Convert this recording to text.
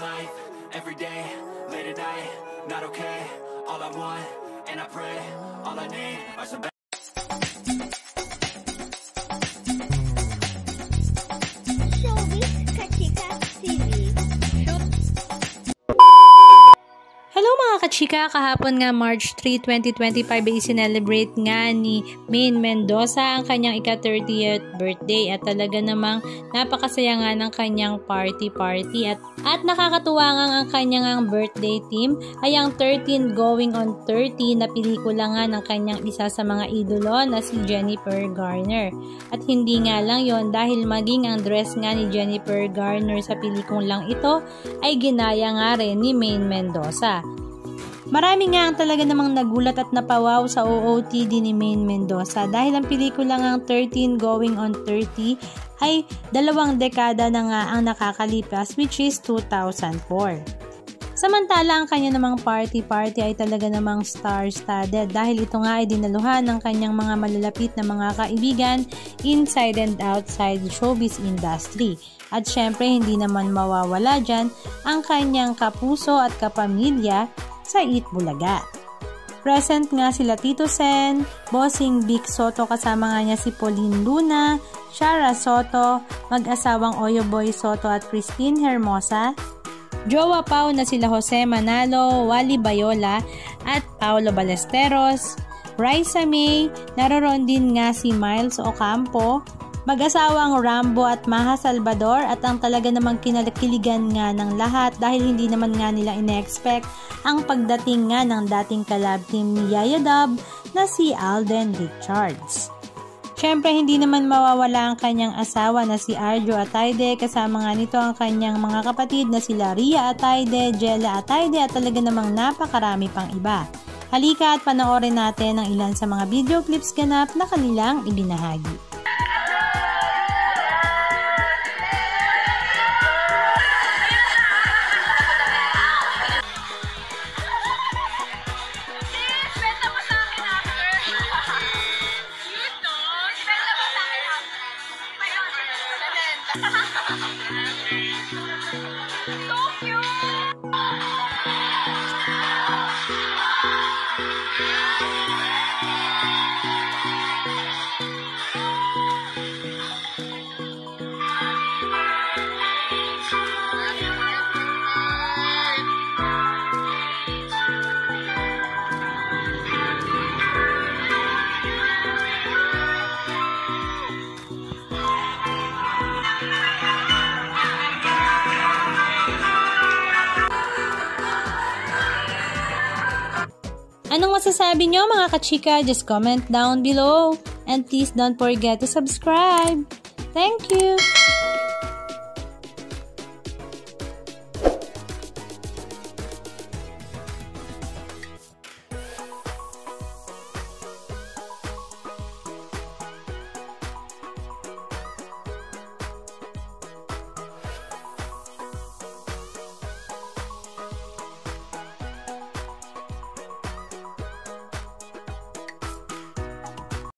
life, every day, late at night, not okay. All I want, and I pray, all I need are some Hello mga kachika, kahapon nga March 3, 2025 ay sinelebrate nga ni Maine Mendoza ang kanyang ika-30th birthday at talaga namang napakasaya nga ng kanyang party at nakakatuwa nga ang kanyang birthday theme ay ang 13 Going on 30 na pelikula nga ng kanyang isa sa mga idolo na si Jennifer Garner. At hindi nga lang yon dahil maging ang dress nga ni Jennifer Garner sa pelikulang ito ay ginaya nga rin ni Maine Mendoza. Marami nga ang talaga namang nagulat at napawaw sa OOTD ni Maine Mendoza dahil ang pelikula ngang 13 Going on 30 ay 2 dekada na nga ang nakakalipas, which is 2004. Samantala ang kanya namang party ay talaga namang star-studded dahil ito nga ay dinaluhan ng kanyang mga malalapit na mga kaibigan inside and outside showbiz industry. At syempre hindi naman mawawala dyan ang kanyang kapuso at kapamilya sa Eat Bulaga. Present nga sila Tito Sen, Bossing Vic Soto kasama nga niya si Pauline Luna, Shara Soto, mag-asawang Oyoboy Soto at Christine Hermosa, Jowa Pau na sila Jose Manalo, Wally Bayola at Paolo Ballesteros, Raisa May, naroon din nga si Miles Ocampo, mag-asawang Rambo at Maha Salvador at ang talaga namang kinakiligan nga ng lahat dahil hindi naman nga nila ine-expect ang pagdating nga ng dating collab team ni Yaya Dub na si Alden Richards. Syempre hindi naman mawawala ang kanyang asawa na si Arjo Atayde kasama nga nito ang kanyang mga kapatid na sila Ria Atayde, Jella Atayde at talaga namang napakarami pang iba. Halika at panoorin natin ang ilan sa mga video clips ganap na kanilang ibinahagi. So cute! Anong masasabi nyo mga kachika? Just comment down below. And please don't forget to subscribe. Thank you!